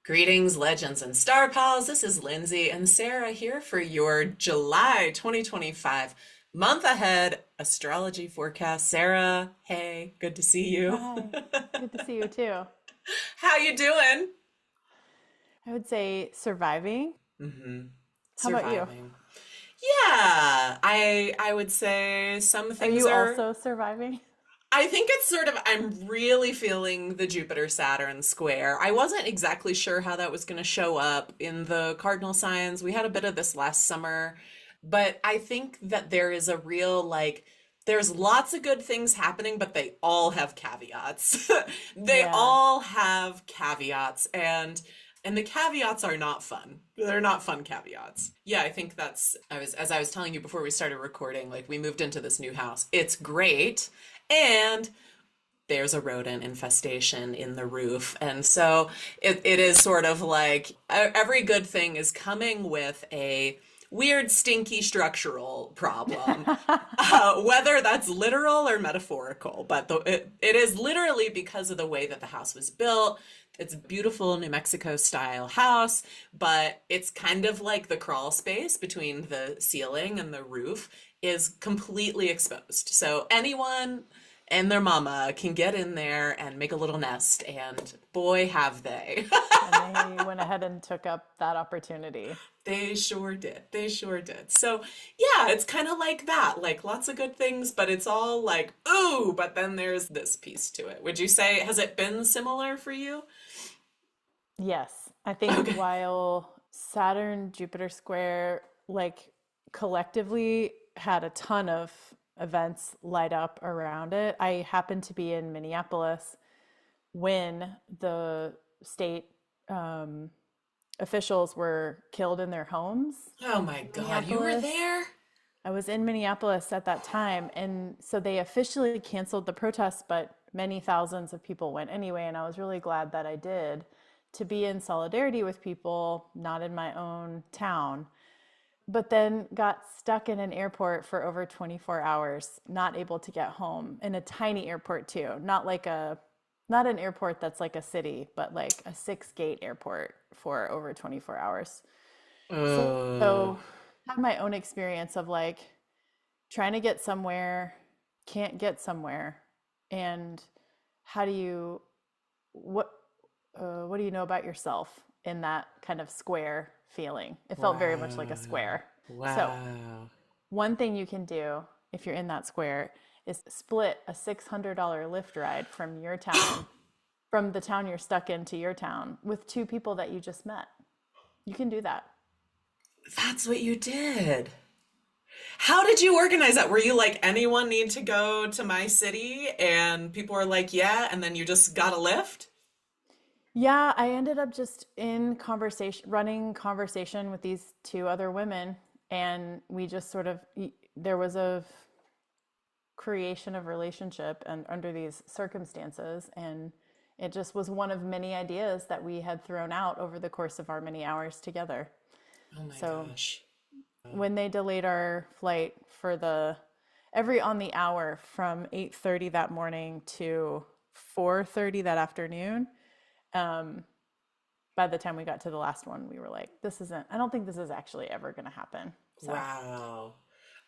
Greetings, legends, and star pals. This is Lindsay and Sarah here for your July 2025 month ahead astrology forecast. Sarah, hey, good to see you. Hi, good to see you too. How you doing? I would say surviving. How about you? Surviving. Yeah, I would say some Are things you are. also surviving? I think it's sort of, I'm really feeling the Jupiter Saturn square. I wasn't exactly sure how that was going to show up in the cardinal signs. We had a bit of this last summer, but I think that there is a real, there's lots of good things happening, but they all have caveats. They Yeah. all have caveats, and the caveats are not fun. They're not fun caveats. Yeah, I think as I was telling you before we started recording, like we moved into this new house. It's great. And there's a rodent infestation in the roof. And so it is sort of like every good thing is coming with a weird, stinky structural problem, whether that's literal or metaphorical. But it is literally because of the way that the house was built. It's a beautiful New Mexico style house, but it's kind of like the crawl space between the ceiling and the roof is completely exposed. So anyone and their mama can get in there and make a little nest, and boy, have they. And they went ahead and took up that opportunity. They sure did. They sure did. So, yeah, it's kind of like that. Like lots of good things, but it's all like, ooh, but then there's this piece to it. Would you say, has it been similar for you? Yes, I think Okay. while Saturn Jupiter square like collectively had a ton of events light up around it, I happened to be in Minneapolis when the state um, officials were killed in their homes Oh my in God, you were Minneapolis. there? I was in Minneapolis at that time, and so they officially canceled the protests, but many thousands of people went anyway, and I was really glad that I did to be in solidarity with people not in my own town, but then got stuck in an airport for over 24 hours, not able to get home in a tiny airport too, not an airport that's like a city, but like a six gate airport for over 24 hours. Oh, So had my own experience of like trying to get somewhere, can't get somewhere, and how do you what what do you know about yourself in that kind of square feeling? It felt very much like a wow. square. So Wow. one thing you can do if you're in that square is split a $600 Lyft ride from your town, from the town you're stuck in to your town with two people that you just met. You can do that. That's what you did. How did you organize that? Were you like, anyone need to go to my city? And people were like, yeah, and then you just got a lift? Yeah, I ended up just in conversation, running conversation with these two other women, and we just sort of, there was a creation of relationship and under these circumstances, and it just was one of many ideas that we had thrown out over the course of our many hours together. Oh my So gosh. when they delayed our flight for the every on the hour from 8:30 that morning to 4:30 that afternoon, um, by the time we got to the last one, we were like, this isn't, I don't think this is actually ever going to happen. So, Wow.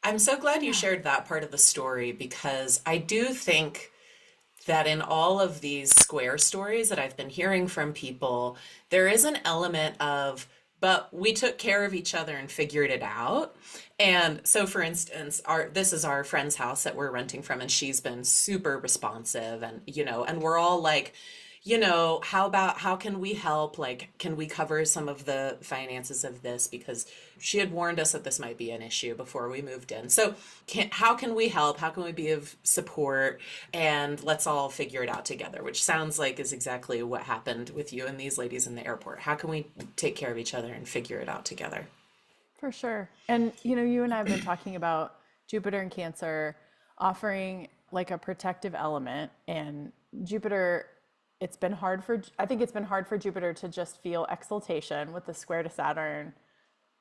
I'm so glad you yeah. shared that part of the story because I do think that in all of these square stories that I've been hearing from people, there is an element of, but we took care of each other and figured it out. And so, for instance, our this is our friend's house that we're renting from, and she's been super responsive, and and we're all like, how about how can we help? Like, can we cover some of the finances of this? Because she had warned us that this might be an issue before we moved in. So, how can we help? How can we be of support? And let's all figure it out together, which sounds like is exactly what happened with you and these ladies in the airport. How can we take care of each other and figure it out together? For sure. And you and I have been talking about Jupiter and Cancer offering like a protective element, and Jupiter, I think it's been hard for Jupiter to just feel exaltation with the square to Saturn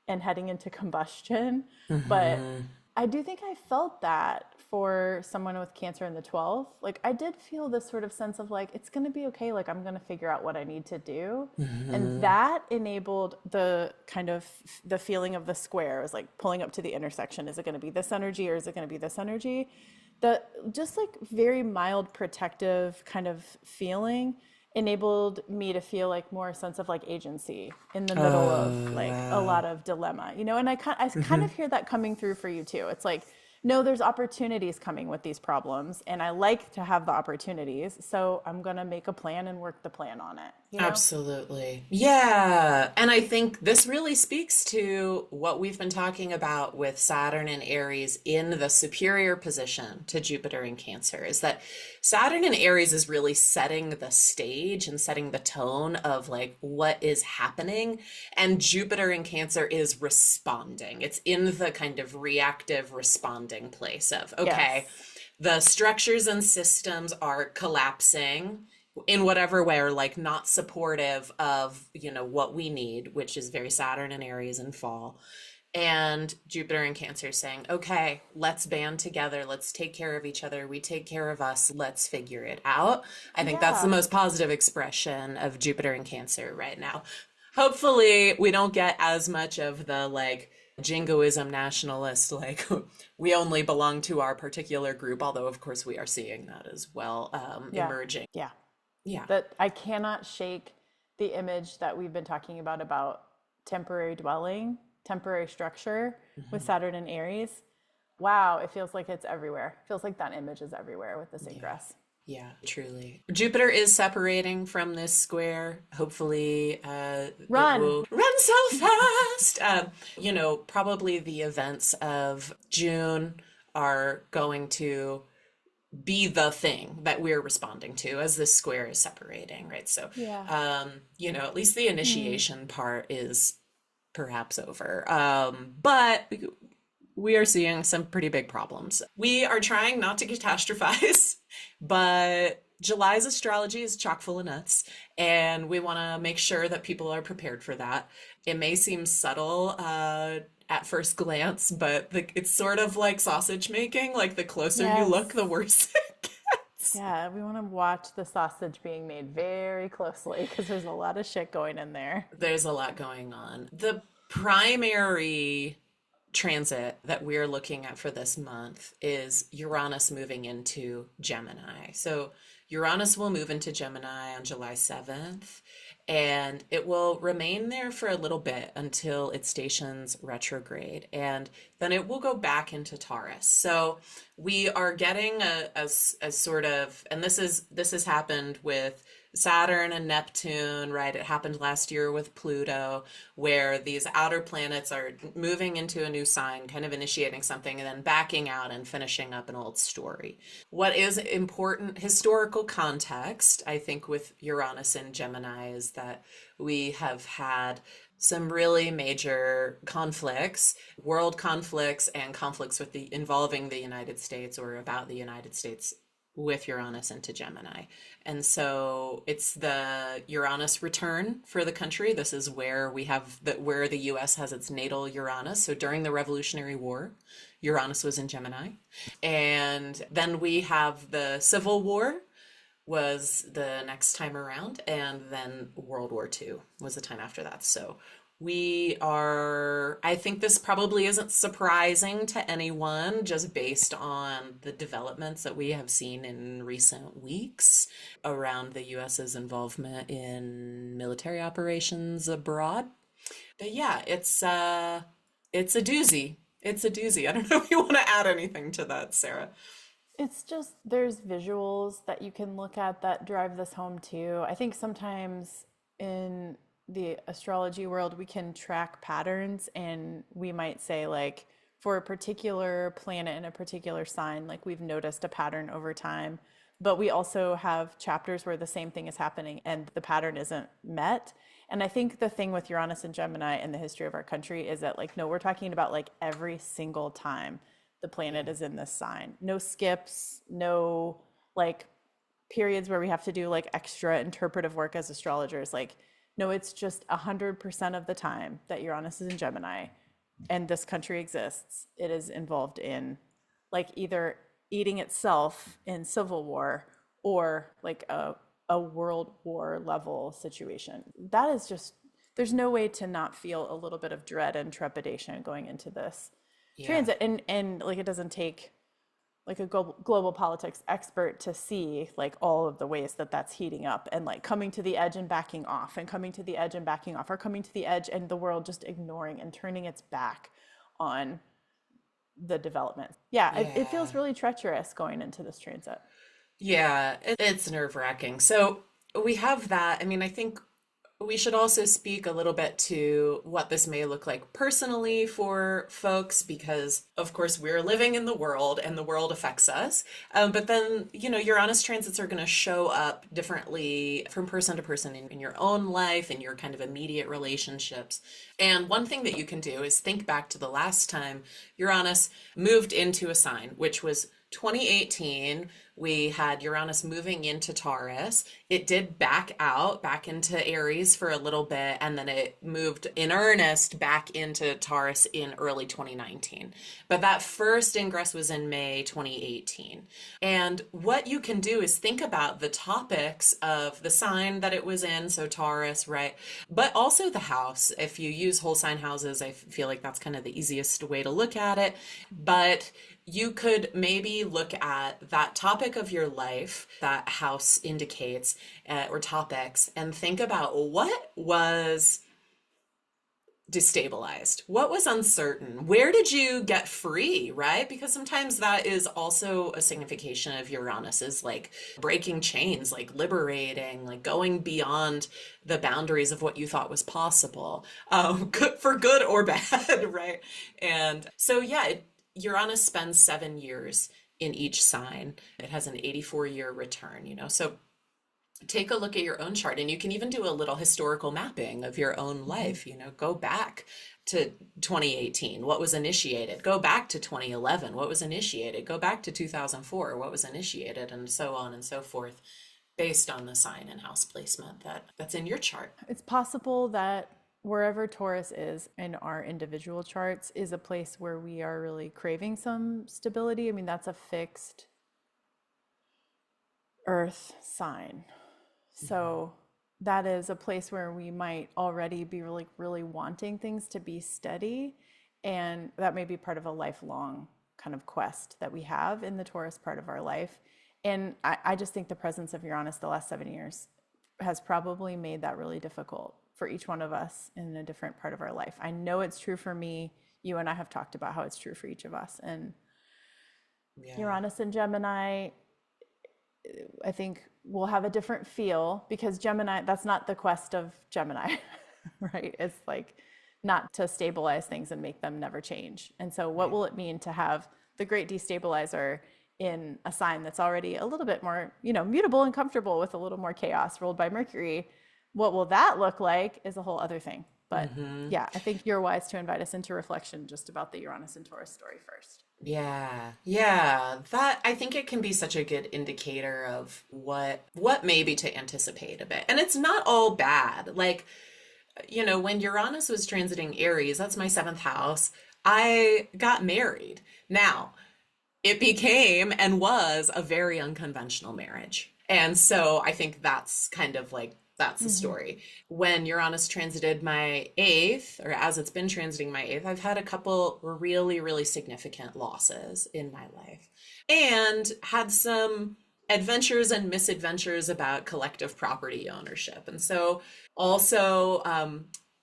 and heading into combustion. But Hmm. I do think I felt that for someone with Cancer in the 12th. Like, I did feel this sort of sense of like, it's going to be okay. Like, I'm going to figure out what I need to do. And Hmm. that enabled the kind of the feeling of the square. It was like pulling up to the intersection. Is it going to be this energy or is it going to be this energy? The just like very mild protective kind of feeling enabled me to feel like more sense of like agency in the middle of Oh, like a lot wow. of dilemma, you know. And I kind Hmm. of hear that coming through for you too. It's like, no, there's opportunities coming with these problems and I like to have the opportunities, so I'm going to make a plan and work the plan on it, you know. Absolutely. Yeah. And I think this really speaks to what we've been talking about with Saturn and Aries in the superior position to Jupiter in Cancer, is that Saturn in Aries is really setting the stage and setting the tone of like what is happening. And Jupiter in Cancer is responding. It's in the kind of reactive responding place of, okay, Yes. the structures and systems are collapsing in whatever way, or like not supportive of, what we need, which is very Saturn and Aries in fall. And Jupiter and Cancer saying, okay, let's band together, let's take care of each other, we take care of us, let's figure it out. I think that's the Yeah. most positive expression of Jupiter and Cancer right now. Hopefully we don't get as much of the like jingoism nationalist, like we only belong to our particular group, although of course we are seeing that as well, Yeah. emerging. Yeah. Yeah. That I cannot shake the image that we've been talking about temporary dwelling, temporary structure with Mhm. Saturn and Aries. Wow, it feels like it's everywhere. It feels like that image is everywhere with this Yeah. ingress. Yeah, truly. Jupiter is separating from this square. Hopefully, it Run. will run so fast. Probably the events of June are going to be the thing that we're responding to as this square is separating, right? So, Yeah. at least the Hmm. initiation part is perhaps over. But we are seeing some pretty big problems. We are trying not to catastrophize, but July's astrology is chock full of nuts, and we want to make sure that people are prepared for that. It may seem subtle at first glance, but it's sort of like sausage making. Like the closer you look, the Yes. worse it gets. Yeah, we want to watch the sausage being made very closely because there's a lot of shit going in there. There's a lot going on. The primary transit that we're looking at for this month is Uranus moving into Gemini. So Uranus will move into Gemini on July 7th, and it will remain there for a little bit until it stations retrograde, and then it will go back into Taurus. So we are getting a sort of, and this has happened with Saturn and Neptune, right? It happened last year with Pluto, where these outer planets are moving into a new sign, kind of initiating something, and then backing out and finishing up an old story. What is important historical context, I think, with Uranus and Gemini is that we have had some really major conflicts, world conflicts, and conflicts with the involving the United States or about the United States with Uranus into Gemini. And so it's the Uranus return for the country. This is where we have where the US has its natal Uranus. So during the Revolutionary War, Uranus was in Gemini. And then we have the Civil War was the next time around, and then World War II was the time after that. So I think this probably isn't surprising to anyone just based on the developments that we have seen in recent weeks around the US's involvement in military operations abroad. But yeah, it's a doozy. It's a doozy. I don't know if you want to add anything to that, Sarah. It's just there's visuals that you can look at that drive this home too. I think sometimes in the astrology world we can track patterns and we might say like for a particular planet in a particular sign, like we've noticed a pattern over time, but we also have chapters where the same thing is happening and the pattern isn't met. And I think the thing with Uranus and Gemini in the history of our country is that like no, we're talking about like every single time the planet Yeah. is in this sign. No skips, no like periods where we have to do like extra interpretive work as astrologers. Like, no, it's just 100% of the time that Uranus is in Gemini. and this country exists, it is involved in like either eating itself in civil war or like a world war level situation. That is just, there's no way to not feel a little bit of dread and trepidation going into this Yeah. transit. And like it doesn't take like a global politics expert to see like all of the ways that that's heating up and like coming to the edge and backing off and coming to the edge and backing off, or coming to the edge and the world just ignoring and turning its back on the development. Yeah, it Yeah. feels really treacherous going into this transit. Yeah, it's nerve-wracking. So we have that. I mean, I think we should also speak a little bit to what this may look like personally for folks, because of course we're living in the world and the world affects us. But then, Uranus transits are going to show up differently from person to person in your own life, in your kind of immediate relationships. And one thing that you can do is think back to the last time Uranus moved into a sign, which was 2018. We had Uranus moving into Taurus. It did back out, back into Aries for a little bit, and then it moved in earnest back into Taurus in early 2019. But that first ingress was in May 2018. And what you can do is think about the topics of the sign that it was in, so Taurus, right? But also the house. If you use whole sign houses, I feel like that's kind of the easiest way to look at it. But you could maybe look at that topic of your life that house indicates, or topics, and think about what was destabilized, what was uncertain, where did you get free, right? Because sometimes that is also a signification of Uranus, is like breaking chains, like liberating, like going beyond the boundaries of what you thought was possible, good, for good or bad, right? And so yeah, Uranus spends 7 years in each sign. It has an 84-year return, so take a look at your own chart, and you can even do a little historical mapping of your own life. Go back to 2018, what was initiated, go back to 2011, what was initiated, go back to 2004, what was initiated, and so on and so forth, based on the sign and house placement that's in your chart. It's possible that wherever Taurus is in our individual charts is a place where we are really craving some stability. I mean, that's a fixed earth sign. So that is a place where we might already be really, really wanting things to be steady. And that may be part of a lifelong kind of quest that we have in the Taurus part of our life. And I just think the presence of Uranus the last 7 years has probably made that really difficult for each one of us in a different part of our life. I know it's true for me. You and I have talked about how it's true for each of us. And Yeah. Uranus and Gemini, I think will have a different feel, because Gemini, that's not the quest of Gemini, right? It's like not to stabilize things and make them never change. And so what will it mean to have the great destabilizer in a sign that's already a little bit more, mutable and comfortable with a little more chaos ruled by Mercury? What will that look like is a whole other thing. But yeah, I think you're wise to invite us into reflection just about the Uranus and Taurus story first. Yeah, yeah, that I think it can be such a good indicator of what maybe to anticipate a bit. And it's not all bad. Like, when Uranus was transiting Aries, that's my seventh house, I got married. Now, it became and was a very unconventional marriage. And so I think that's kind of like, that's the story. When Uranus transited my eighth, or as it's been transiting my eighth, I've had a couple really, really significant losses in my life, and had some adventures and misadventures about collective property ownership. And so also,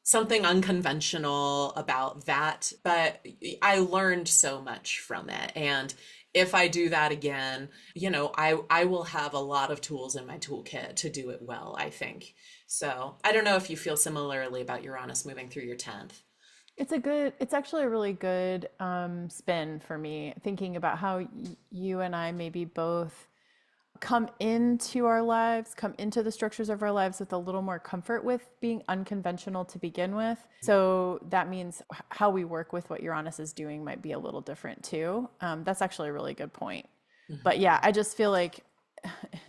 something unconventional about that, but I learned so much from it. And if I do that again, I will have a lot of tools in my toolkit to do it well, I think. So I don't know if you feel similarly about Uranus moving through your 10th. It's actually a really good spin for me, thinking about how you and I maybe both come into our lives, come into the structures of our lives with a little more comfort with being unconventional to begin with. So that means how we work with what Uranus is doing might be a little different too. That's actually a really good point. But yeah, I just feel like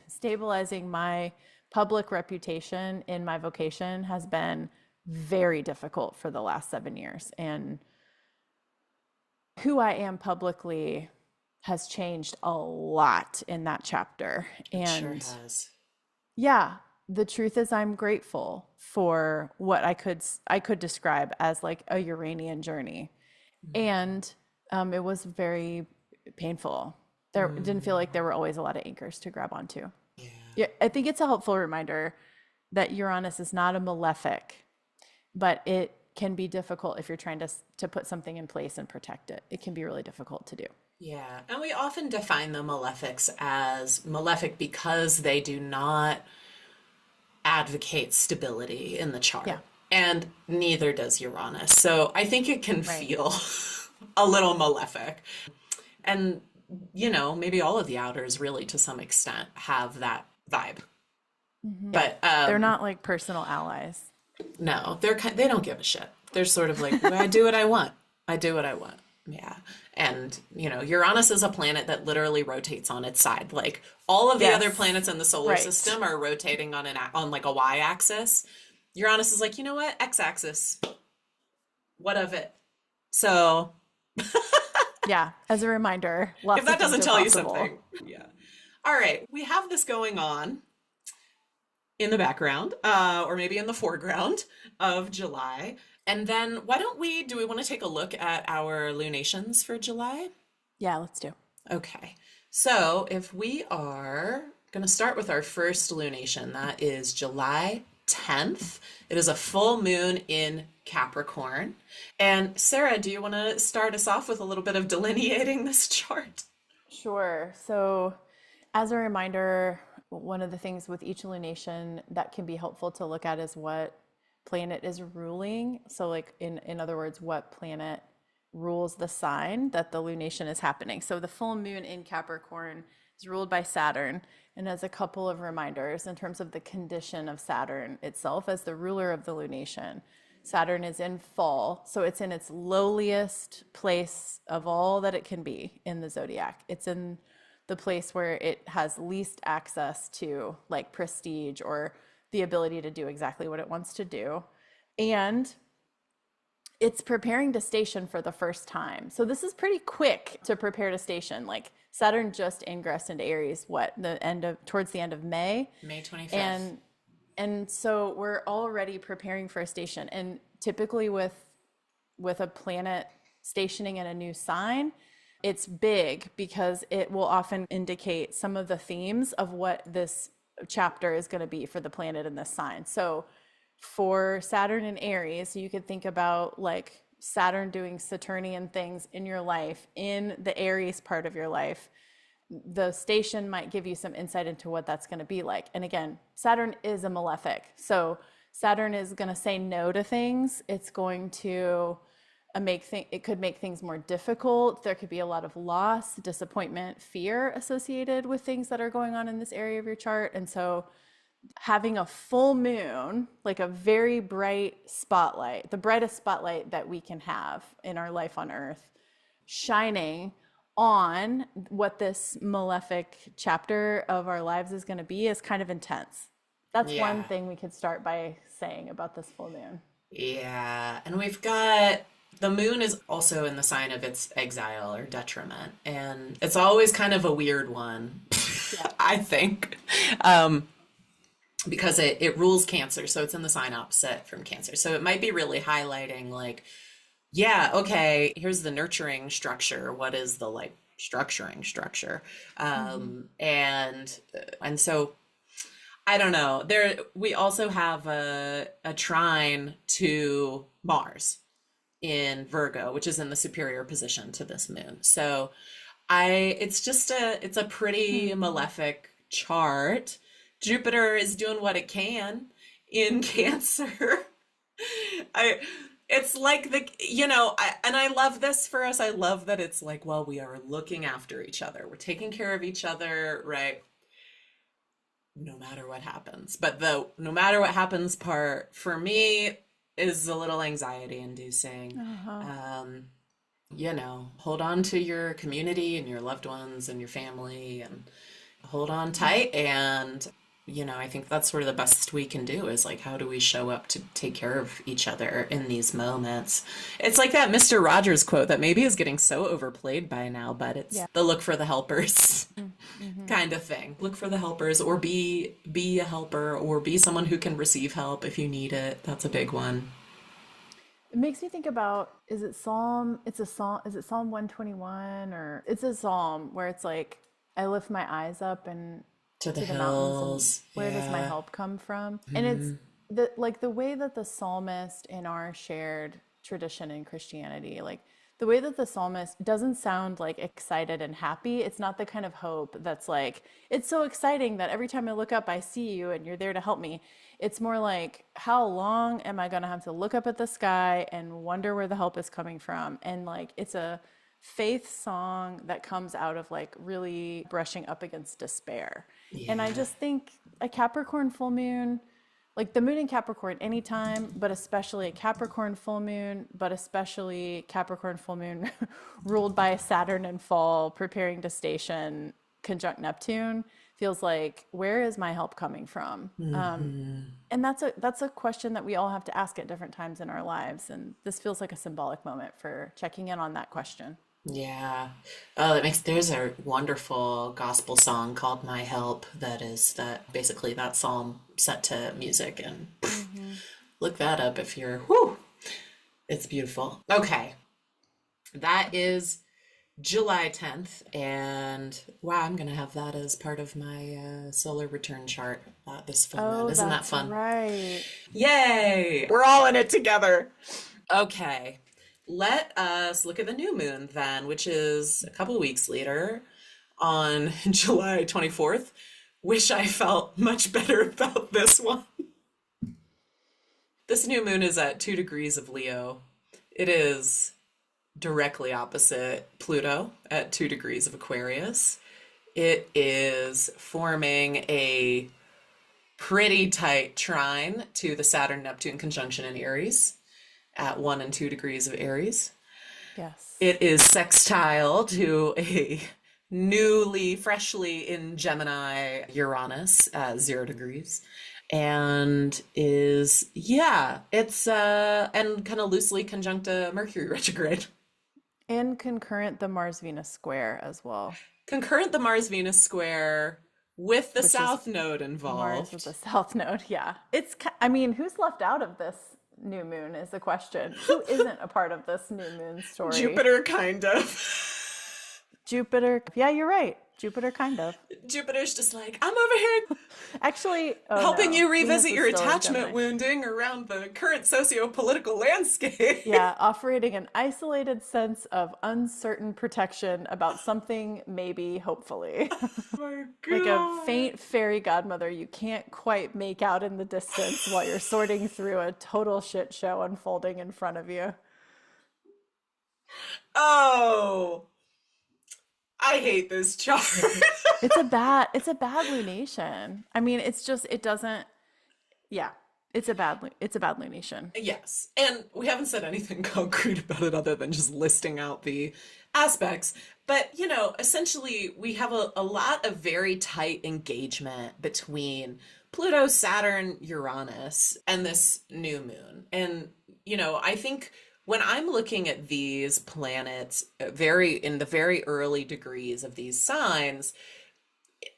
stabilizing my public reputation in my vocation has been very difficult for the last 7 years. And who I am publicly has changed a lot in that chapter. It sure And has. yeah, the truth is I'm grateful for what I could describe as like a Uranian journey. And it was very painful. There didn't feel like there were always a lot of anchors to grab onto. Yeah. Yeah, I think it's a helpful reminder that Uranus is not a malefic, but it can be difficult if you're trying to put something in place and protect it. It can be really difficult to do. Yeah. And we often define the malefics as malefic because they do not advocate stability in the chart. Yeah. And neither does Uranus. So I think it can Right. feel a little malefic. And, maybe all of the outers really to some extent have that vibe. But They're not like personal allies. no, they don't give a shit. They're sort of like, I do what I want. I do what I want. Yeah. And, Uranus is a planet that literally rotates on its side. Like all of the other Yes. planets in the solar Right. system are rotating on like a y-axis. Uranus is like, you know what? X-axis. What of it? So Yeah, as a reminder, lots if that of things doesn't are tell you possible. something. Yeah. All right. We have this going on in the background, or maybe in the foreground of July. And then do we want to take a look at our lunations for July? Yeah, let's do. Okay. So if we are going to start with our first lunation, that is July 10th. It is a full moon in Capricorn. And Sarah, do you want to start us off with a little bit of delineating this chart? Sure. So, as a reminder, one of the things with each lunation that can be helpful to look at is what planet is ruling. So, like in other words, what planet rules the sign that the lunation is happening. So, the full moon in Capricorn is ruled by Saturn. And as a couple of reminders, in terms of the condition of Saturn itself as the ruler of the lunation, Saturn is in fall, so it's in its lowliest place of all that it can be in the zodiac. It's in the place where it has least access to like prestige or the ability to do exactly what it wants to do. And it's preparing to station for the first time. So this is pretty quick to prepare to station. Like Saturn just ingressed into Aries, towards the end of May. May 25th. And so we're already preparing for a station. And typically with a planet stationing in a new sign, it's big because it will often indicate some of the themes of what this chapter is going to be for the planet in this sign. So for Saturn in Aries, you could think about like Saturn doing Saturnian things in your life, in the Aries part of your life. The station might give you some insight into what that's going to be like. And again, Saturn is a malefic. So Saturn is going to say no to things. It's going to it could make things more difficult. There could be a lot of loss, disappointment, fear associated with things that are going on in this area of your chart. And so having a full moon, like a very bright spotlight, the brightest spotlight that we can have in our life on Earth, shining on what this malefic chapter of our lives is going to be is kind of intense. That's one thing we could start by saying about this full moon. Yeah. And we've got the moon is also in the sign of its exile or detriment. And it's always kind of a weird one, I think. Because it rules Cancer, so it's in the sign opposite from Cancer. So it might be really highlighting like, yeah, okay, here's the nurturing structure. What is the like structuring structure? And so I don't know. We also have a trine to Mars in Virgo, which is in the superior position to this moon. So it's a pretty malefic chart. Jupiter is doing what it can in Cancer. It's like I love this for us. I love that it's like, well, we are looking after each other. We're taking care of each other, right? No matter what happens. But the no matter what happens part for me is a little anxiety inducing. Hold on to your community and your loved ones and your family and hold on tight and I think that's sort of the best we can do is like, how do we show up to take care of each other in these moments? It's like that Mr. Rogers quote that maybe is getting so overplayed by now, but it's Yeah. the look for the helpers Mm-hmm. kind of thing. Look for the helpers or be a helper or be someone who can receive help if you need it. That's a big one. It makes me think about, is it Psalm? It's a Psalm. Is it Psalm 121, or it's a Psalm where it's like, I lift my eyes up and To the to the mountains, and hills. where does my Yeah. help come from? And it's the way that the psalmist in our shared tradition in Christianity, like the way that the psalmist doesn't sound like excited and happy. It's not the kind of hope that's like, it's so exciting that every time I look up, I see you and you're there to help me. It's more like, how long am I going to have to look up at the sky and wonder where the help is coming from? And like, it's a faith song that comes out of like really brushing up against despair. And I Yeah. just think a Capricorn full moon, like the moon in Capricorn anytime, but especially a Capricorn full moon, but especially Capricorn full moon ruled by Saturn in fall, preparing to station conjunct Neptune, feels like, where is my help coming from? And that's a question that we all have to ask at different times in our lives. And this feels like a symbolic moment for checking in on that question. Yeah. Oh, there's a wonderful gospel song called My Help that is that basically that psalm set to music and Mm-hmm. look that up if you're, whoo, it's beautiful. Okay. That is July 10th. And wow, I'm going to have that as part of my solar return chart this full moon. Oh, Isn't that that's fun? right. Yay! We're all in it together. Okay. Let us look at the new moon then, which is a couple weeks later on July 24th. Wish I felt much better about this one. This new moon is at 2 degrees of Leo. It is directly opposite Pluto at 2 degrees of Aquarius. It is forming a pretty tight trine to the Saturn Neptune conjunction in Aries at 1 and 2 degrees of Aries. Yes. It is sextile to a freshly in Gemini Uranus at 0 degrees. And it's and kind of loosely conjunct a Mercury retrograde. And concurrent the Mars Venus square as well, Concurrent the Mars Venus square with the which is South Node Mars with involved. the South Node. Yeah. I mean, who's left out of this new moon is the question. Who isn't a part of this new moon story? Jupiter, kind of. Jupiter. Yeah, you're right. Jupiter, kind of. Jupiter's just like, I'm over here Actually, oh helping no, you Venus revisit is your still in attachment Gemini. wounding around the current socio-political landscape. Yeah, operating an isolated sense of uncertain protection about something, maybe, hopefully. Oh my Like a God. faint fairy godmother you can't quite make out in the distance while you're sorting through a total shit show unfolding in front of you. Oh, I hate this chart. It's a bad lunation. I mean, it's just it doesn't yeah, it's a bad lunation. Yes. And we haven't said anything concrete about it other than just listing out the aspects. But, essentially, we have a lot of very tight engagement between Pluto, Saturn, Uranus, and this new moon. And, I think when I'm looking at these planets in the very early degrees of these signs,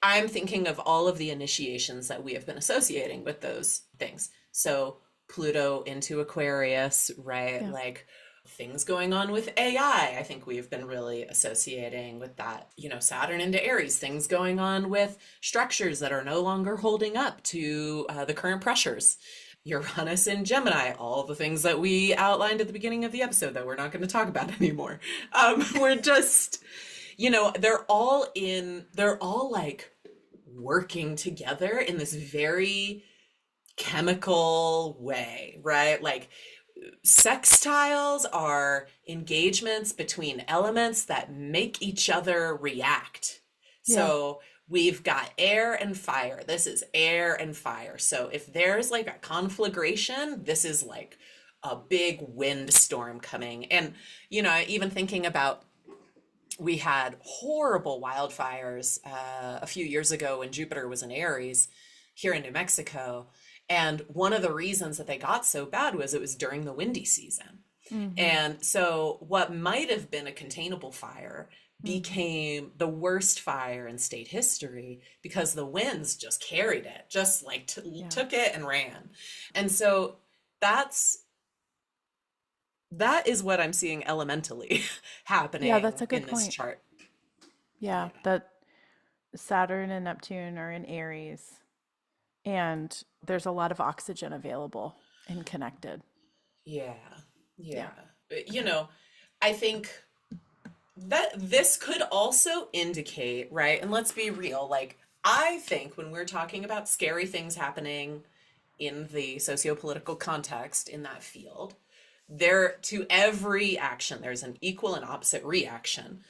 I'm thinking of all of the initiations that we have been associating with those things. So Pluto into Aquarius, right? Yeah. Like things going on with AI. I think we've been really associating with that. Saturn into Aries, things going on with structures that are no longer holding up to the current pressures. Uranus in Gemini, all the things that we outlined at the beginning of the episode that we're not going to talk about anymore. We're just, they're all like working together in this very chemical way, right? Like sextiles are engagements between elements that make each other react. Yeah. So we've got air and fire. This is air and fire. So if there's like a conflagration, this is like a big windstorm coming. And, even thinking about we had horrible wildfires a few years ago when Jupiter was in Aries here in New Mexico. And one of the reasons that they got so bad was it was during the windy season. Mm-hmm. And so what might have been a containable fire Mm-hmm. became the worst fire in state history because the winds just carried it, just like Yeah. took it and ran. And so that's that is what I'm seeing elementally Yeah, that's happening a good in this point. chart. Yeah, Yeah. that Saturn and Neptune are in Aries, and there's a lot of oxygen available and connected. Yeah. Yeah. Yeah. I think that this could also indicate, right? And let's be real, like I think when we're talking about scary things happening in the socio-political context in that field, there to every action there's an equal and opposite reaction.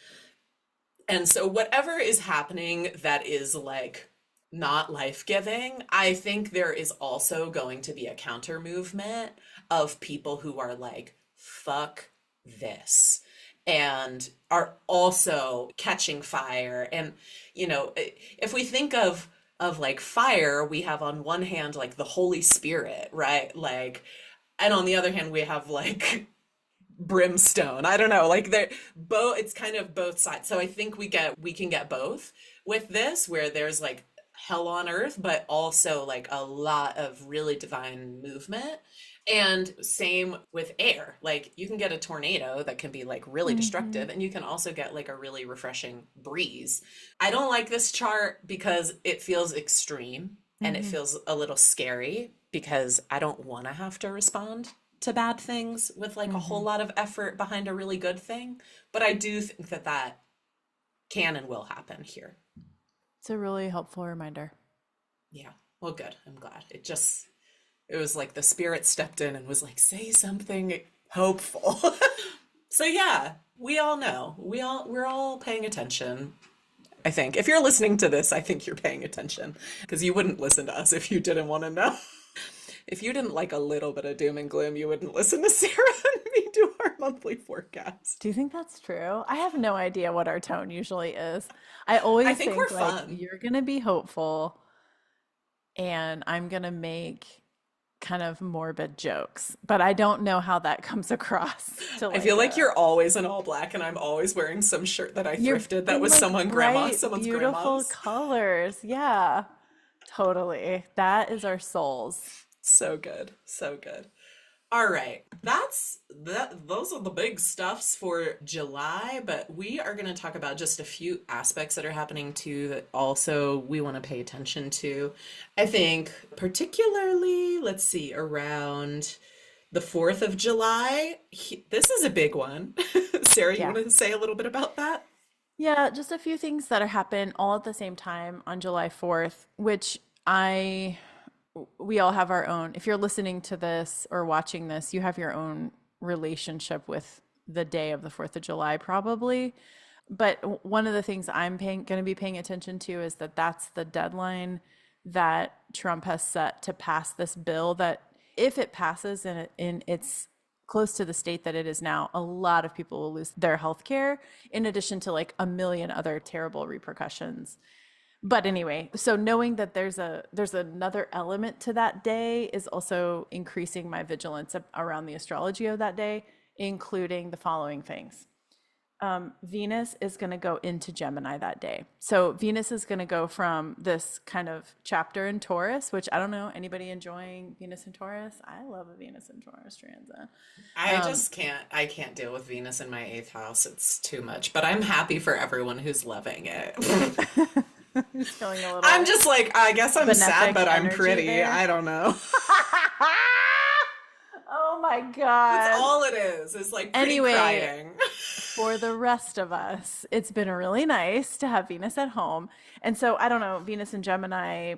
And so whatever is happening that is like not life-giving, I think there is also going to be a counter movement of people who are like, fuck this, and are also catching fire. And if we think of like fire, we have on one hand like the Holy Spirit, right? Like, and on the other hand, we have like brimstone. I don't know, like they're both, it's kind of both sides. So I think we can get both with this, where there's like hell on earth, but also like a lot of really divine movement. And same with air. Like you can get a tornado that can be like really Mm-hmm. destructive, and you can also get like a really refreshing breeze. I don't like this chart because it feels extreme and it Mm-hmm. feels a little scary because I don't want to have to respond to bad things with like a Mm-hmm. whole lot of effort behind a really good thing. But I do think that that can and will happen here. It's a really helpful reminder. Yeah. Well, good. I'm glad. It was like the spirit stepped in and was like, say something hopeful. So yeah, we all know. We're all paying attention. I think if you're listening to this, I think you're paying attention because you wouldn't listen to us if you didn't want to know. If you didn't like a little bit of doom and gloom, you wouldn't listen to Sarah and me do our monthly forecast. Do you think that's true? I have no idea what our tone usually is. I I always think we're think like fun. you're gonna be hopeful and I'm gonna make kind of morbid jokes, but I don't know how that comes across to I feel like like a you're always in all black and I'm always wearing some shirt that I you're thrifted that in was like bright, someone's beautiful grandma's. colors. Yeah, totally. That is our souls. So good. So good. All right. Those are the big stuffs for July, but we are going to talk about just a few aspects that are happening too that also we want to pay attention to. I think particularly, let's see, around the 4th of July. This is a big one. Sarah, you Yeah. want to say a little bit about that? Yeah, just a few things that are happen all at the same time on July 4th, which I we all have our own. If you're listening to this or watching this, you have your own relationship with the day of the 4th of July, probably. But one of the things I'm going to be paying attention to is that that's the deadline that Trump has set to pass this bill that if it passes in its close to the state that it is now, a lot of people will lose their health care in addition to like a million other terrible repercussions. But anyway, so knowing that there's another element to that day is also increasing my vigilance around the astrology of that day, including the following things. Venus is going to go into Gemini that day. So Venus is going to go from this kind of chapter in Taurus, which I don't know, anybody enjoying Venus in Taurus? I love a Venus in Taurus transit. I can't deal with Venus in my eighth house. It's too much, but I'm happy for everyone who's loving it. Just feeling a I'm little just like, I guess I'm sad, benefic but I'm energy pretty. there. I don't know. Oh my That's God. all it is like pretty Anyway, crying. for the rest of us, it's been really nice to have Venus at home. And so I don't know, Venus in Gemini,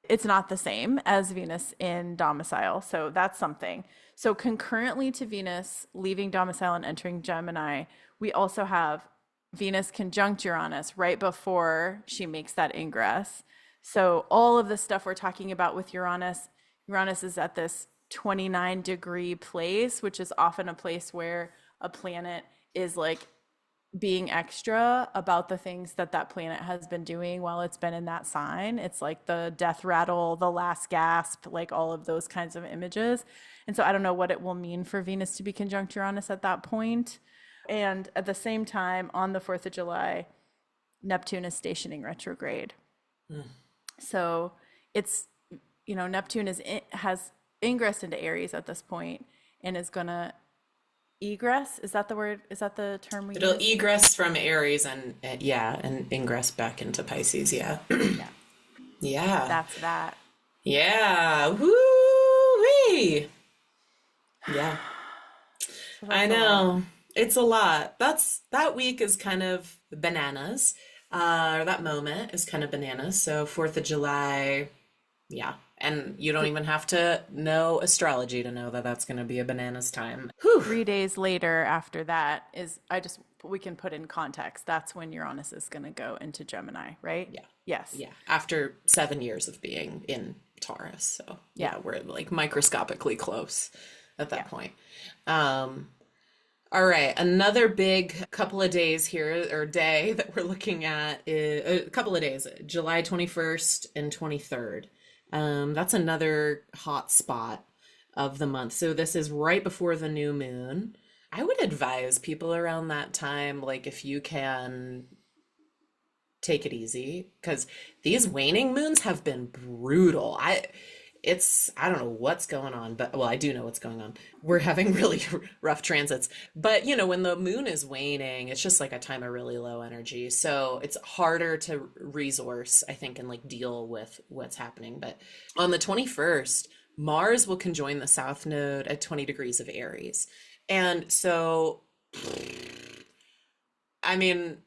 it's not the same as Venus in domicile. So that's something. So concurrently to Venus leaving domicile and entering Gemini, we also have Venus conjunct Uranus right before she makes that ingress. So all of the stuff we're talking about with Uranus, Uranus is at this 29-degree place, which is often a place where a planet is like being extra about the things that that planet has been doing while it's been in that sign. It's like the death rattle, the last gasp, like all of those kinds of images. And so I don't know what it will mean for Venus to be conjunct Uranus at that point. And at the same time, on the 4th of July, Neptune is stationing retrograde. Mm. So it's, Neptune has ingress into Aries at this point and is going to egress. Is that the word? Is that the term we It'll use? egress from Aries and yeah, and ingress back into Pisces. Yeah. Yeah, Yeah. that's that. Yeah. Woo-wee. Yeah. So I that's a lot. know. It's a lot. That week is kind of bananas. Or that moment is kind of bananas. So 4th of July, yeah. And you don't even have to know astrology to know that that's going to be a bananas time. Whew. 3 days later after that is, we can put in context. That's when Uranus is going to go into Gemini, right? Yeah. Yes. Yeah. After 7 years of being in Taurus. So Yeah. yeah, we're like microscopically close at that Yeah. point. All right, another big couple of days here, or day that we're looking at is a couple of days, July 21st and 23rd. That's another hot spot of the month. So this is right before the new moon. I would advise people around that time, like if you can take it easy, because these waning moons have been brutal. I don't know what's going on, but well, I do know what's going on. We're having really rough transits. But when the moon is waning, it's just like a time of really low energy. So it's harder to resource, I think, and like deal with what's happening. But on the 21st, Mars will conjoin the South Node at 20 degrees of Aries. And so, I mean,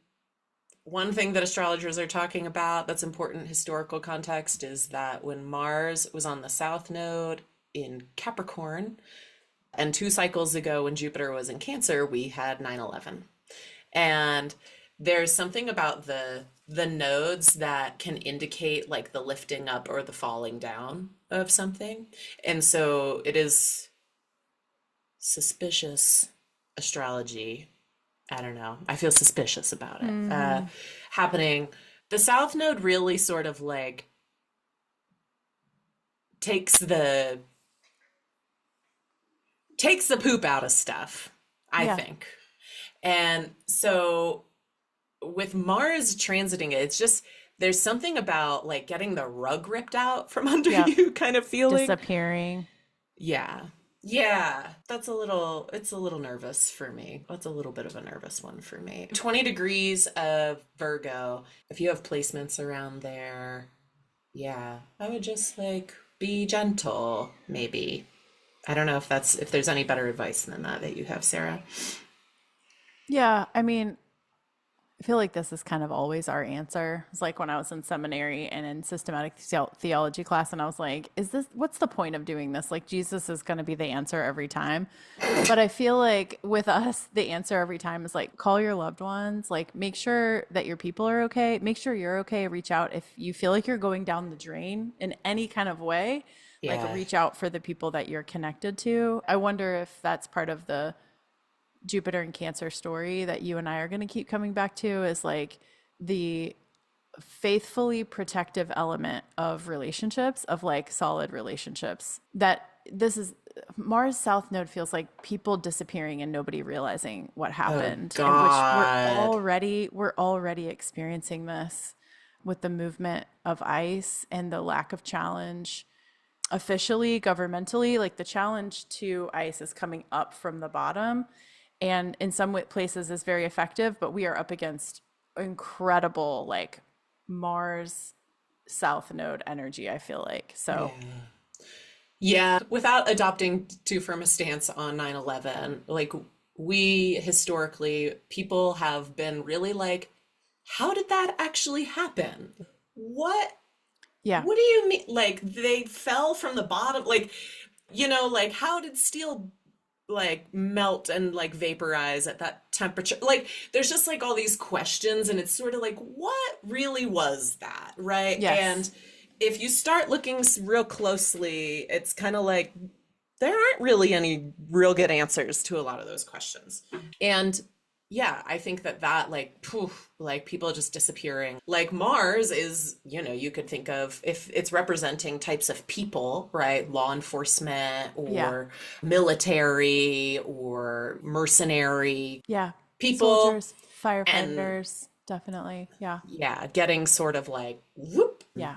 one thing that astrologers are talking about that's important historical context is that when Mars was on the South Node in Capricorn, and 2 cycles ago when Jupiter was in Cancer, we had 9/11. And there's something about the nodes that can indicate like the lifting up or the falling down of something. And so it is suspicious astrology. I don't know. I feel suspicious about it Hmm. happening. The South Node really sort of like takes the poop out of stuff, I Yeah. think. And so with Mars transiting it, it's just there's something about like getting the rug ripped out from under Yep. you kind of feeling. Disappearing. Yeah. Yeah, it's a little nervous for me. That's a little bit of a nervous one for me. 20 degrees of Virgo. If you have placements around there, yeah, I would just like be gentle, maybe. I don't know if there's any better advice than that you have, Sarah. Yeah. I mean, I feel like this is kind of always our answer. It's like when I was in seminary and in systematic theology class, and I was like, what's the point of doing this? Like, Jesus is going to be the answer every time. But I feel like with us, the answer every time is like, call your loved ones, like, make sure that your people are okay, make sure you're okay, reach out. If you feel like you're going down the drain in any kind of way, like, Yeah. reach out for the people that you're connected to. I wonder if that's part of the Jupiter and Cancer story that you and I are going to keep coming back to, is like the faithfully protective element of relationships, of like solid relationships. That this is Mars South Node feels like people disappearing and nobody realizing what Oh happened, and which God. we're already experiencing this with the movement of ice and the lack of challenge officially, governmentally. Like the challenge to ice is coming up from the bottom, and in some places is very effective, but we are up against incredible like Mars South Node energy, I feel like. Yeah. So Yeah, without adopting too firm a stance on 9/11, like we historically, people have been really like, how did that actually happen? What yeah. what do you mean? Like they fell from the bottom, like like how did steel like melt and like vaporize at that temperature? Like there's just like all these questions, and it's sort of like what really was that, right? Yes. And if you start looking real closely, it's kind of like there aren't really any real good answers to a lot of those questions. And yeah, I think that like poof, like people just disappearing. Like Mars is, you could think of if it's representing types of people, right? Law enforcement Yeah. or military or mercenary Yeah. people, Soldiers, and firefighters, definitely. Yeah. yeah, getting sort of like whoop, Yeah.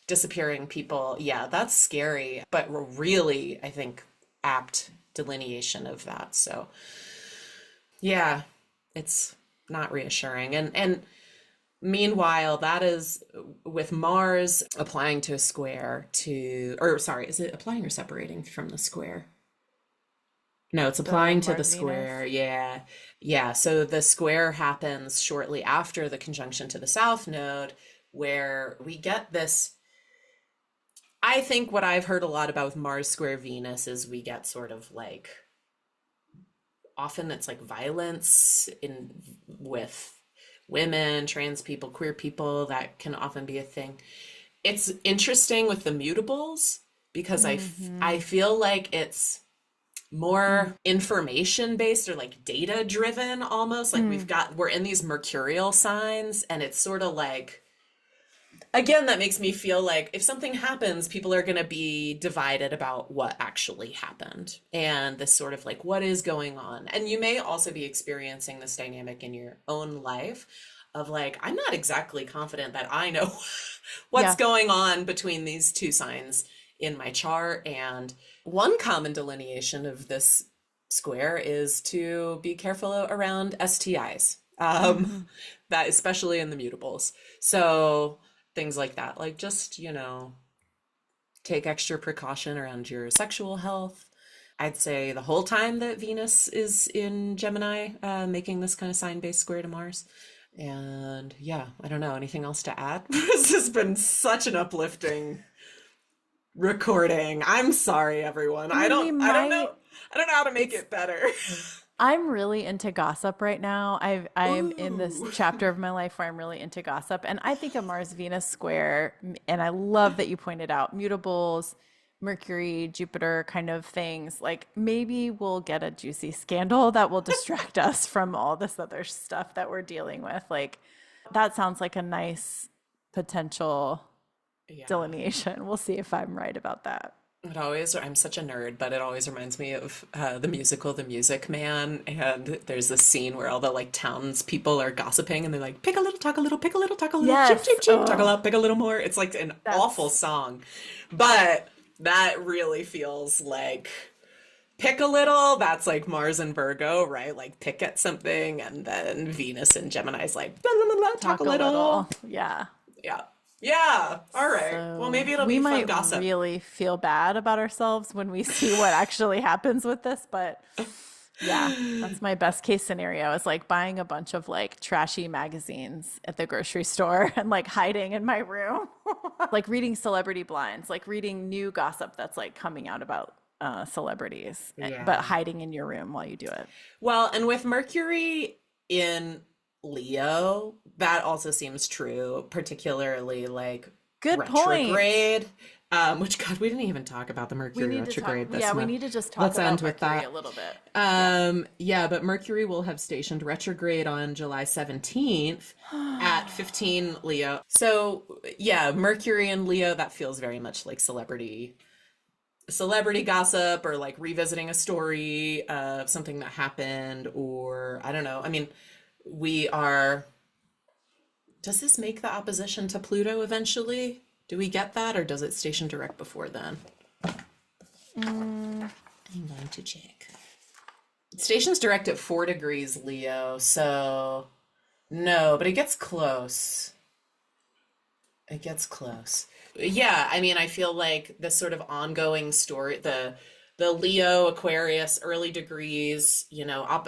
disappearing people. Yeah, that's scary, but really, I think apt delineation of that. So, yeah, it's not reassuring. And meanwhile, that is with Mars applying to a square to, or sorry, is it applying or separating from the square? No, it's The applying to the Mars Venus. square. Yeah. Yeah. So the square happens shortly after the conjunction to the South Node, where we get this. I think what I've heard a lot about with Mars square Venus is we get sort of like often it's like violence in with women, trans people, queer people. That can often be a thing. It's interesting with the mutables because I Mm-hmm. feel like it's more information based or like data driven almost. Like Mm-hmm. we're in these mercurial signs, and it's sort of like, again, that makes me feel like if something happens, people are going to be divided about what actually happened and this sort of like what is going on. And you may also be experiencing this dynamic in your own life of like, I'm not exactly confident that I know what's Yeah. going on between these two signs in my chart. And one common delineation of this square is to be careful around STIs. Mm-hmm. That especially in the mutables. So things like that, like just, take extra precaution around your sexual health. I'd say the whole time that Venus is in Gemini, making this kind of sign-based square to Mars. And yeah, I don't know, anything else to add? This has been such an uplifting recording. I'm sorry, everyone. I mean, we I don't know. might. I don't know how to make It's it better. I'm really into gossip right now. I'm in this Ooh. chapter of my life where I'm really into gossip, and I think a Mars Venus square, and I love that you pointed out mutables, Mercury, Jupiter kind of things. Like maybe we'll get a juicy scandal that will distract us from all this other stuff that we're dealing with. Like that sounds like a nice potential Yeah. delineation. We'll see if I'm right about that. I'm such a nerd, but it always reminds me of the musical The Music Man. And there's this scene where all the like townspeople are gossiping and they're like, pick a little, talk a little, pick a little, talk a little, cheep, Yes. cheep, cheep, talk a Oh, lot, pick a little more. It's like an awful that's song. But that really feels like pick a little. That's like Mars and Virgo, right? Like pick at something. And then Venus and Gemini's like, blah, blah, blah, blah, talk a talk a little. little. Yeah. Yeah. Yeah. All right. Well, So maybe it'll we be fun might gossip. really feel bad about ourselves when we see what actually happens with this. But yeah, that's my best case scenario is like buying a bunch of like trashy magazines at the grocery store and like hiding in my room, like reading celebrity blinds, like reading new gossip that's like coming out about celebrities, but Yeah. hiding in your room while you do it. Well, and with Mercury in Leo, that also seems true, particularly like Good point. retrograde. Which God, we didn't even talk about the We Mercury need to talk. retrograde this Yeah, we month. need to just talk Let's end about with Mercury that. a little bit. Yeah. Yeah, but Mercury will have stationed retrograde on July 17th at 15 Leo. So, yeah, Mercury in Leo, that feels very much like celebrity gossip or like revisiting a story of something that happened, or I don't know. I mean, we are, does this make the opposition to Pluto eventually? Do we get that, or does it station direct before then? Mm, I'm going to check. It stations direct at 4 degrees Leo, so no, but it gets close. It gets close. Yeah, I mean, I feel like this sort of ongoing story, the Leo, Aquarius, early degrees,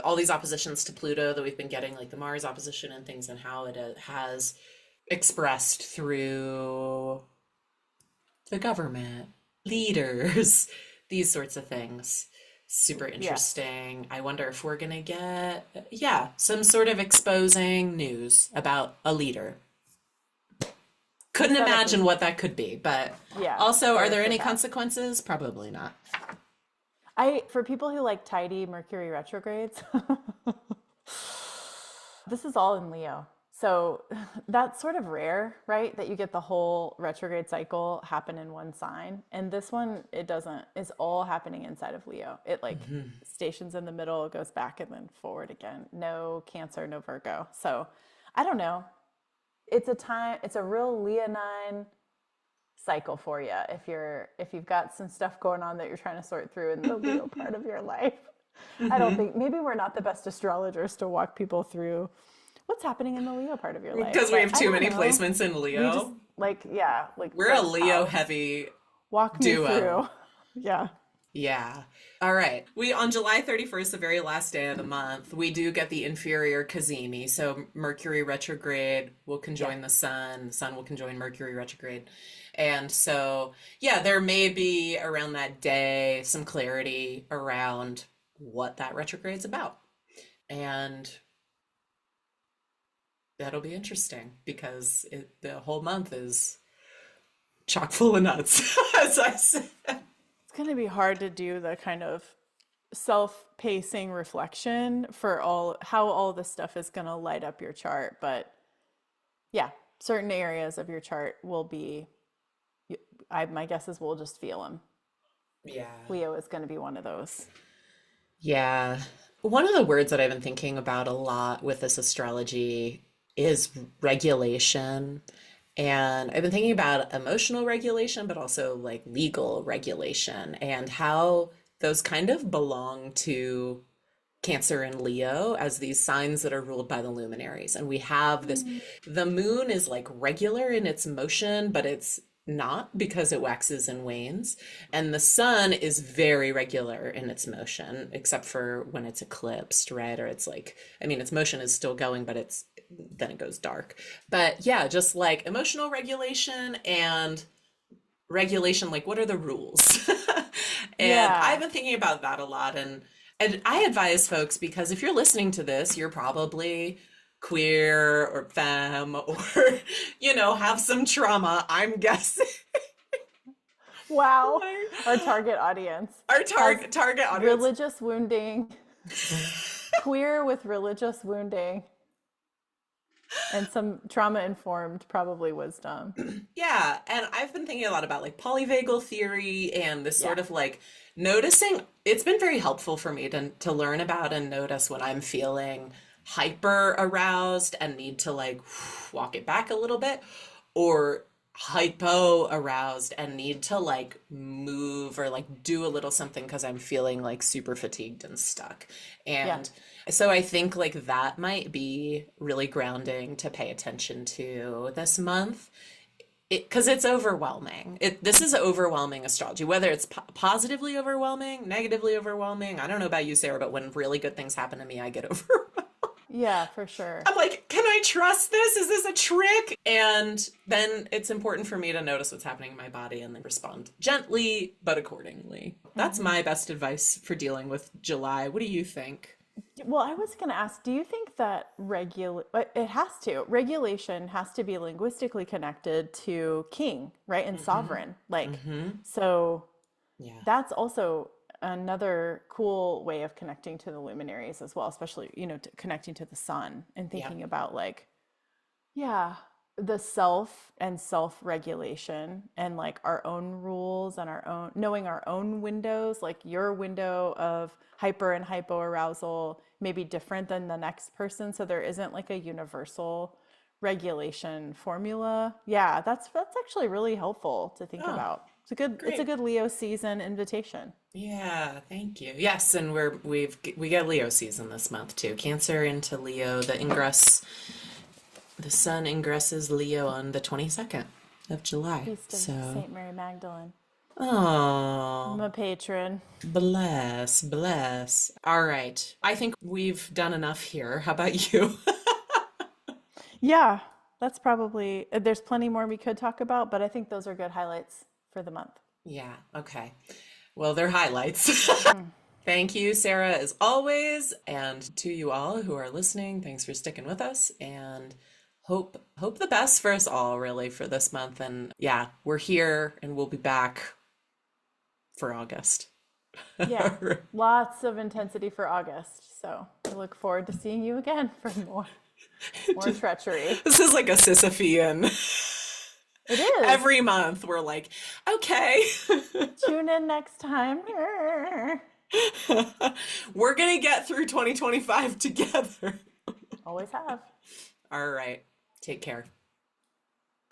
all these oppositions to Pluto that we've been getting, like the Mars opposition and things, and how it has expressed through the government, leaders, these sorts of things. Super yes. interesting. I wonder if we're gonna get, yeah, some sort of exposing news about a leader. Couldn't Set up imagine a, what that could be, but yeah, also, are better there for any that. consequences? Probably not. For people who like tidy Mercury retrogrades, This is all in Leo. So that's sort of rare, right? That you get the whole retrograde cycle happen in one sign. And this one, it doesn't. It's all happening inside of Leo. It like stations in the middle, it goes back and then forward again. No Cancer, no Virgo. So I don't know. It's a real leonine cycle for you if you've got some stuff going on that you're trying to sort through in the Leo part of your life. I don't think maybe we're not the best astrologers to walk people through what's happening in the Leo part of your life. Because we But have I too don't many know. placements in We just Leo. like yeah, like We're a first Leo house. heavy Walk me duo. through. Yeah. Yeah. All right. We on July 31st, the very last day of the month, we do get the inferior Cazimi. So Mercury retrograde will Yeah. conjoin the sun will conjoin Mercury retrograde. And so, yeah, there may be around that day some clarity around what that retrograde's about. And that'll be interesting because the whole month is chock full of nuts, as I said. It's going to be hard to do the kind of self-pacing reflection for all how all this stuff is going to light up your chart, but yeah, certain areas of your chart will be my guess is we'll just feel them. Yeah. Leo is going to be one of those. Yeah. One of the words that I've been thinking about a lot with this astrology is regulation. And I've been thinking about emotional regulation, but also like legal regulation and how those kind of belong to Cancer and Leo as these signs that are ruled by the luminaries. And we have this, the moon is like regular in its motion, but it's not because it waxes and wanes. And the sun is very regular in its motion, except for when it's eclipsed, right? Or it's like, I mean, its motion is still going, but then it goes dark. But yeah, just like emotional regulation and regulation, like what are the rules? And I've Yeah. been thinking about that a lot. And I advise folks because if you're listening to this, you're probably queer or femme or, have some trauma, I'm guessing. Wow. Our target audience Our has target audience. religious wounding, queer with religious wounding, and some trauma informed, probably wisdom. Yeah, and I've been thinking a lot about like polyvagal theory and this Yeah. sort of like noticing. It's been very helpful for me to learn about and notice when I'm feeling hyper aroused and need to like walk it back a little bit, or hypo aroused and need to like move or like do a little something because I'm feeling like super fatigued and stuck. Yeah. And so I think like that might be really grounding to pay attention to this month because it's overwhelming. This is overwhelming astrology, whether it's positively overwhelming, negatively overwhelming. I don't know about you, Sarah, but when really good things happen to me, I get overwhelmed. Yeah, for sure. I'm like, can I trust this? Is this a trick? And then it's important for me to notice what's happening in my body and then respond gently, but accordingly. That's Hmm. my best advice for dealing with July. What do you think? Well, I was going to ask, do you think that regulation has to be linguistically connected to king, right? And Mm-hmm. sovereign. Like, Mm-hmm. so Yeah. that's also another cool way of connecting to the luminaries as well, especially, connecting to the sun and Yeah. thinking about like, yeah, the self and self-regulation and like our own rules and our own knowing our own windows, like your window of hyper and hypo arousal may be different than the next person, so there isn't like a universal regulation formula. Yeah, that's actually really helpful to think Oh, about. It's a great. good Leo season invitation. Yeah, thank you. Yes, and we get Leo season this month too. Cancer into Leo, the sun ingresses Leo on the 22nd of July. Feast of So, Saint Mary Magdalene. I'm oh, a patron. bless, bless. All right. I think we've done enough here. How about you? Yeah, that's probably, there's plenty more we could talk about, but I think those are good highlights for the month. Yeah, okay. Well, they're highlights. Mm. Thank you, Sarah, as always, and to you all who are listening, thanks for sticking with us and hope the best for us all really for this month. And yeah, we're here and we'll be back for August. Yeah, lots of intensity for August. So I look forward to seeing you again for more. More treachery. This is like a Sisyphean. It is. Every month we're like, okay, Tune in next time. we're gonna get through 2025 together. Always have. All right. Take care.